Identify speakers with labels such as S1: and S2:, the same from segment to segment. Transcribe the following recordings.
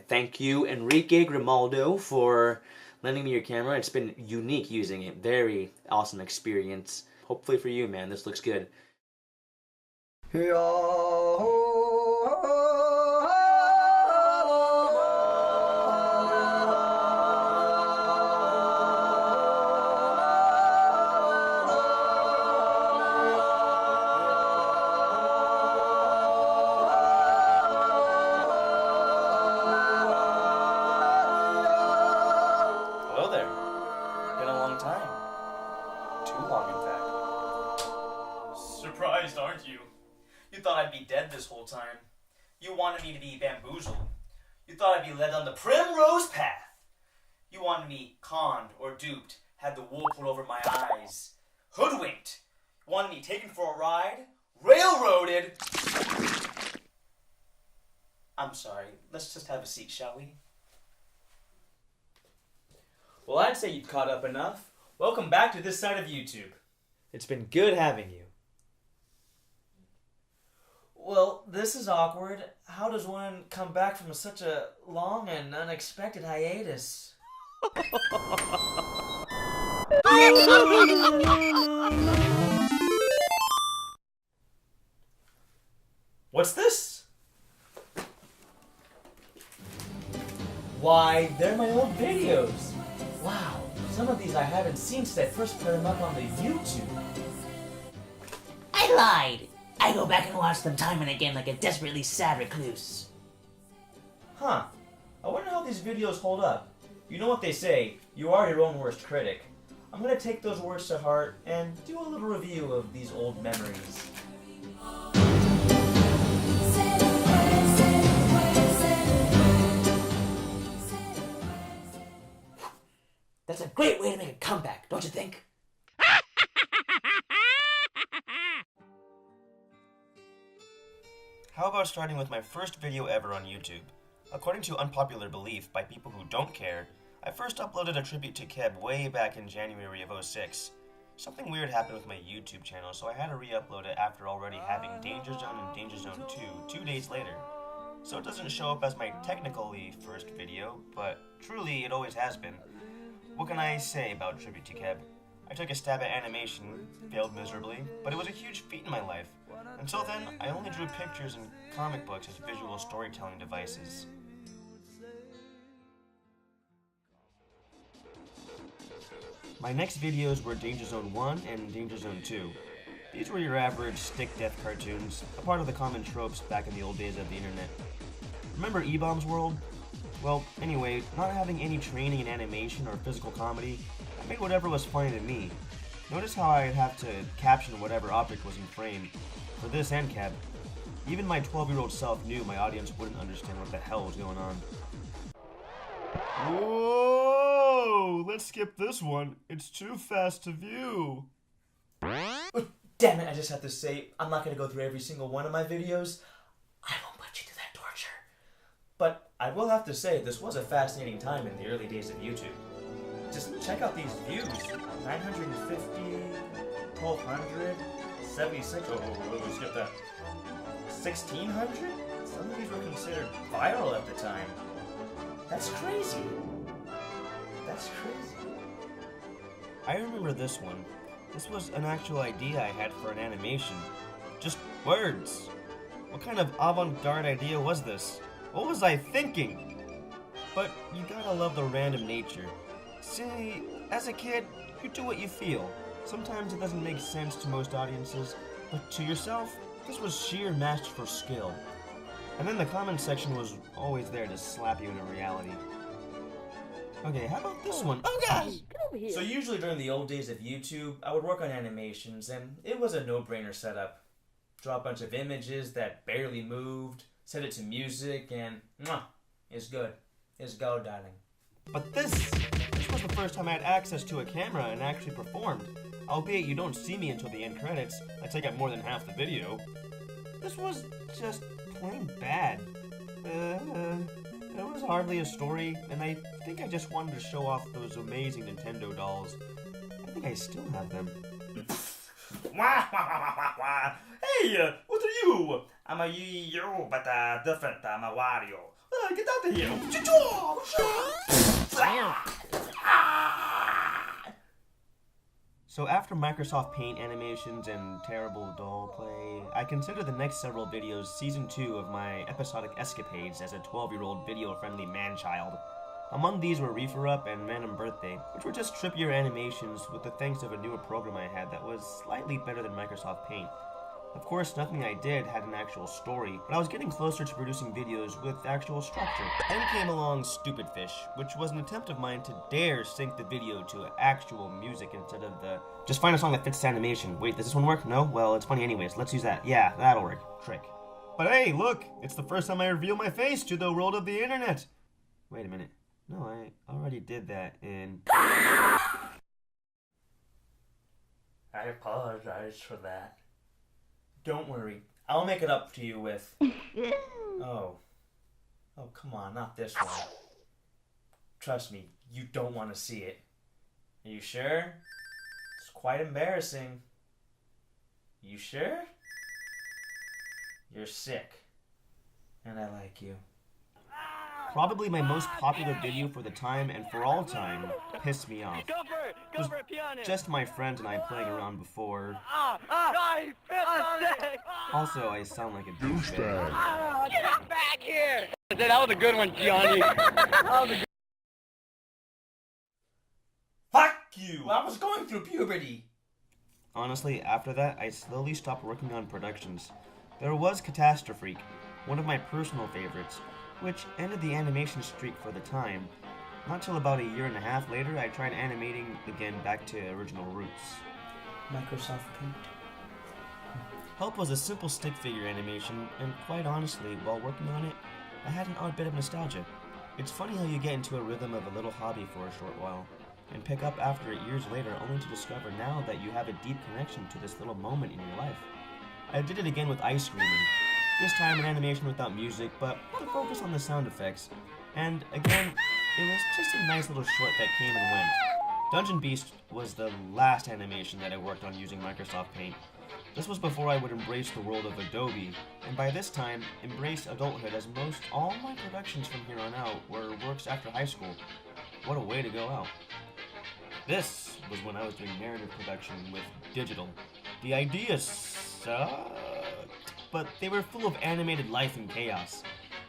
S1: thank you, Enrique Grimaldo, for lending me your camera. It's been unique using it. Very awesome experience. Hopefully for you, man, this looks good. Hello there. Been a long time. Too long, in fact. Surprised, aren't you? You thought I'd be dead this whole time. You wanted me to be bamboozled. You thought I'd be led on the primrose path. You wanted me conned or duped, had the wool pulled over my eyes. Hoodwinked. Wanted me taken for a ride. Railroaded. I'm sorry. Let's just have a seat, shall we? Well, I'd say you've caught up enough. Welcome back to this side of YouTube. It's been good having you. Well, this is awkward. How does one come back from such a long and unexpected hiatus? What's this? Why, they're my old videos. Wow, some of these I haven't seen since I first put them up on the YouTube.
S2: I lied. I go back and watch them time and again like a desperately sad recluse.
S1: Huh. I wonder how these videos hold up. You know what they say, you are your own worst critic. I'm gonna take those words to heart and do a little review of these old memories.
S2: That's a great way to make a comeback, don't you think?
S1: How about starting with my first video ever on YouTube? According to unpopular belief by people who don't care, I first uploaded a tribute to Keb way back in January of '06. Something weird happened with my YouTube channel, so I had to re-upload it after already having Danger Zone and Danger Zone 2 2 days later. So it doesn't show up as my technically first video, but truly it always has been. What can I say about Tribute to Keb? I took a stab at animation, failed miserably, but it was a huge feat in my life. Until then, I only drew pictures and comic books as visual storytelling devices. My next videos were Danger Zone 1 and Danger Zone 2. These were your average stick-death cartoons, a part of the common tropes back in the old days of the internet. Remember E-Bombs World? Well, anyway, not having any training in animation or physical comedy, I made whatever was funny to me. Notice how I'd have to caption whatever object was in frame. For this and Keb. Even my 12-year-old self knew my audience wouldn't understand what the hell was going on. Whoa! Let's skip this one. It's too fast to view. Damn it, I just have to say, I'm not going to go through every single one of my videos. I won't put you through that torture. But I will have to say, this was a fascinating time in the early days of YouTube. Just check out these views. 950, 1200, 76, let's skip that. 1600? Some of these were considered viral at the time. That's crazy. That's crazy. I remember this one. This was an actual idea I had for an animation. Just words. What kind of avant-garde idea was this? What was I thinking? But you gotta love the random nature. See, as a kid, you do what you feel. Sometimes it doesn't make sense to most audiences, but to yourself, this was sheer masterful skill. And then the comment section was always there to slap you into reality. Okay, how about this one? Oh gosh!
S2: Get over here.
S1: So usually during the old days of YouTube, I would work on animations, and it was a no-brainer setup. Draw a bunch of images that barely moved, set it to music, and mwah, it's good. It's go, darling. But this was the first time I had access to a camera and actually performed. Albeit you don't see me until the end credits, I take up more than half the video. This was just plain bad. There was hardly a story, and I think I just wanted to show off those amazing Nintendo dolls. I think I still have them.
S3: Hey, what are you? I'm a Yu, but different. I'm a Wario.
S1: Get out of here! So after Microsoft Paint animations and terrible doll play, I consider the next several videos Season 2 of my episodic escapades as a 12-year-old video-friendly man-child. Among these were Reefer Up and Random Birthday, which were just trippier animations with the thanks of a newer program I had that was slightly better than Microsoft Paint. Of course, nothing I did had an actual story, but I was getting closer to producing videos with actual structure. Then came along Stupid Fish, which was an attempt of mine to dare sync the video to actual music instead of the just find a song that fits the animation. Wait, does this one work? No? Well, it's funny anyways. Let's use that. Yeah, that'll work. Trick. But hey, look! It's the first time I reveal my face to the world of the internet! Wait a minute. No, I already did that in...
S2: I apologize for that.
S1: Don't worry. I'll make it up to you with... Oh, come on, not this one. Trust me, you don't want to see it. Are you sure? It's quite embarrassing. You sure? You're sick. And I like you. Probably my most popular video for the time and for all time pissed me off. It was just my friends and I playing around before. Also, I sound like a douchebag.
S3: Get back here! That was a good one, Johnny.
S1: Fuck you! I was going through puberty! Honestly, after that, I slowly stopped working on productions. There was Catastrophe, one of my personal favorites, which ended the animation streak for the time. Not till about a year and a half later, I tried animating again back to original roots. Microsoft Paint. Help was a simple stick figure animation, and quite honestly, while working on it, I had an odd bit of nostalgia. It's funny how you get into a rhythm of a little hobby for a short while, and pick up after it years later only to discover now that you have a deep connection to this little moment in your life. I did it again with Ice Screaming. This time an animation without music, but with a focus on the sound effects. And again, it was just a nice little short that came and went. Dungeon Beast was the last animation that I worked on using Microsoft Paint. This was before I would embrace the world of Adobe, and by this time, embrace adulthood, as most all my productions from here on out were works after high school. What a way to go out. This was when I was doing narrative production with digital. The idea sucked, but they were full of animated life and chaos.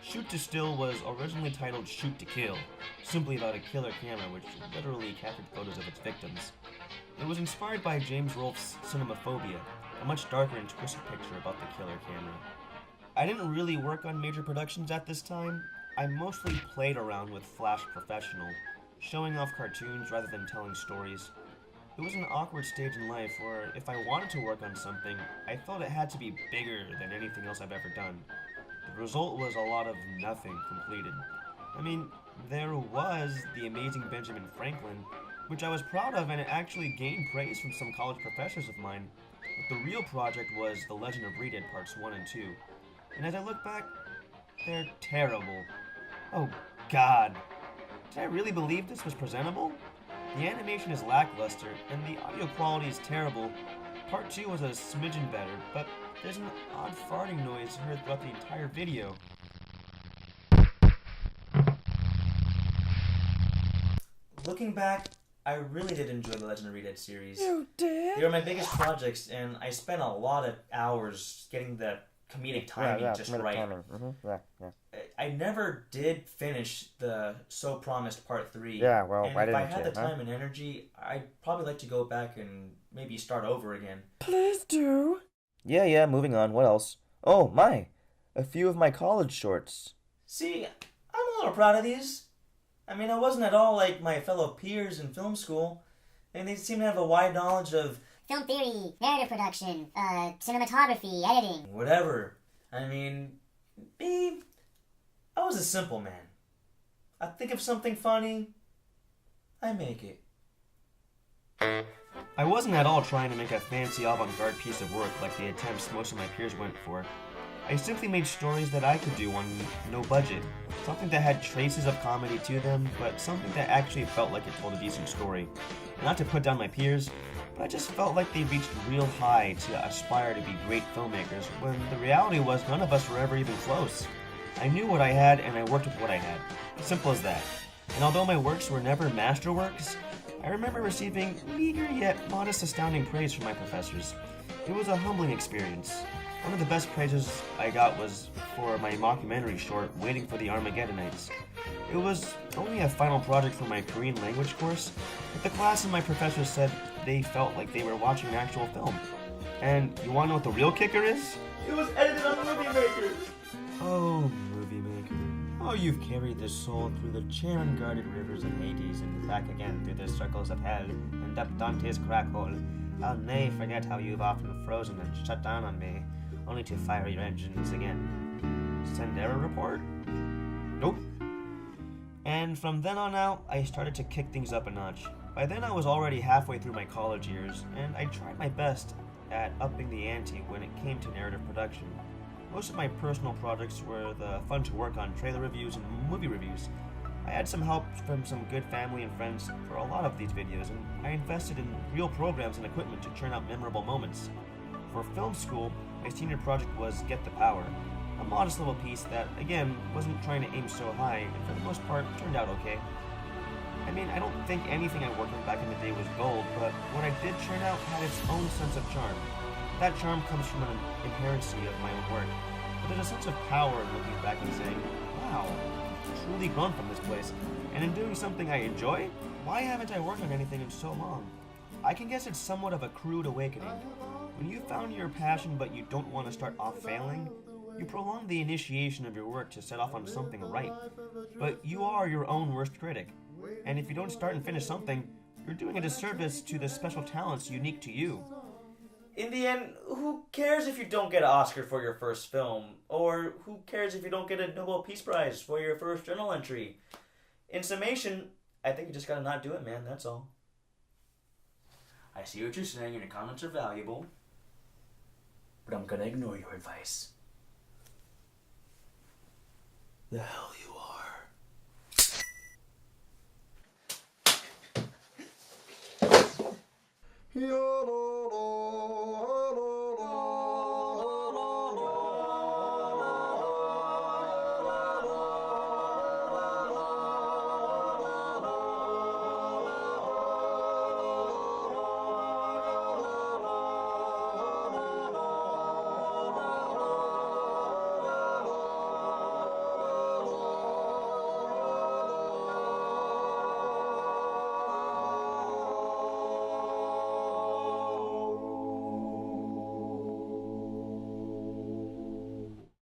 S1: Shoot to Still was originally titled Shoot to Kill, simply about a killer camera which literally captured photos of its victims. It was inspired by James Rolfe's Cinemaphobia, a much darker and twisted picture about the killer camera. I didn't really work on major productions at this time. I mostly played around with Flash Professional, showing off cartoons rather than telling stories. It was an awkward stage in life where if I wanted to work on something, I felt it had to be bigger than anything else I've ever done. The result was a lot of nothing completed. I mean, there was The Amazing Benjamin Franklin, which I was proud of, and it actually gained praise from some college professors of mine. But the real project was The Legend of Rita Parts 1 and 2. And as I look back, they're terrible. Oh God. Did I really believe this was presentable? The animation is lackluster, and the audio quality is terrible. Part 2 was a smidgen better, but there's an odd farting noise heard throughout the entire video. Looking back, I really did enjoy the Legend of Rita series.
S4: You did?
S1: They were my biggest projects, and I spent a lot of hours getting the comedic timing just right. I never did finish the So Promised Part 3.
S4: Yeah, well,
S1: and
S4: why
S1: if I
S4: didn't
S1: had
S4: you,
S1: the time and energy, I'd probably like to go back and maybe start over again.
S4: Please do.
S5: Yeah, moving on. What else? Oh, a few of my college shorts.
S1: See, I'm a little proud of these. I mean, I wasn't at all like my fellow peers in film school, and they seem to have a wide knowledge of
S6: film theory, narrative production, cinematography, editing.
S1: whatever. I mean, I was a simple man. I think of something funny, I make it. I wasn't at all trying to make a fancy avant-garde piece of work like the attempts most of my peers went for. I simply made stories that I could do on no budget. Something that had traces of comedy to them, but something that actually felt like it told a decent story. Not to put down my peers, but I just felt like they reached real high to aspire to be great filmmakers, when the reality was none of us were ever even close.
S5: I knew what I had and I worked with what I had. Simple as that. And although my works were never masterworks, I remember receiving meager yet modest astounding praise from my professors. It was a humbling experience. One of the best praises I got was for my mockumentary short, Waiting for the Armageddonites. It was only a final project for my Korean language course, but the class and my professors said they felt like they were watching an actual film. And you wanna know what the real kicker is?
S1: It was edited on Movie Maker.
S5: Oh, Movie Maker. Oh, you've carried this soul through the Charon-guarded rivers of Hades and back again through the circles of hell and up Dante's crack hole. I'll nay forget how you've often frozen and shut down on me, only to fire your engines again. Send error report? Nope. And from then on out, I started to kick things up a notch. By then I was already halfway through my college years, and I tried my best at upping the ante when it came to narrative production. Most of my personal projects were the fun to work on trailer reviews and movie reviews. I had some help from some good family and friends for a lot of these videos, and I invested in real programs and equipment to churn out memorable moments. For film school, my senior project was Get the Power, a modest little piece that, again, wasn't trying to aim so high, and for the most part, turned out okay. I mean, I don't think anything I worked on back in the day was gold, but what I did churn out had its own sense of charm. That charm comes from an inherency of my own work, but there's a sense of power in looking back and saying, wow, I've truly grown from this place, and in doing something I enjoy, why haven't I worked on anything in so long? I can guess it's somewhat of a crude awakening. When you've found your passion but you don't want to start off failing, you prolong the initiation of your work to set off on something right. But you are your own worst critic, and if you don't start and finish something, you're doing a disservice to the special talents unique to you.
S1: In the end, who cares if you don't get an Oscar for your first film? Or who cares if you don't get a Nobel Peace Prize for your first journal entry? In summation, I think you just gotta not do it, man, that's all. I see what you're saying and your comments are valuable, but I'm gonna ignore your advice. The hell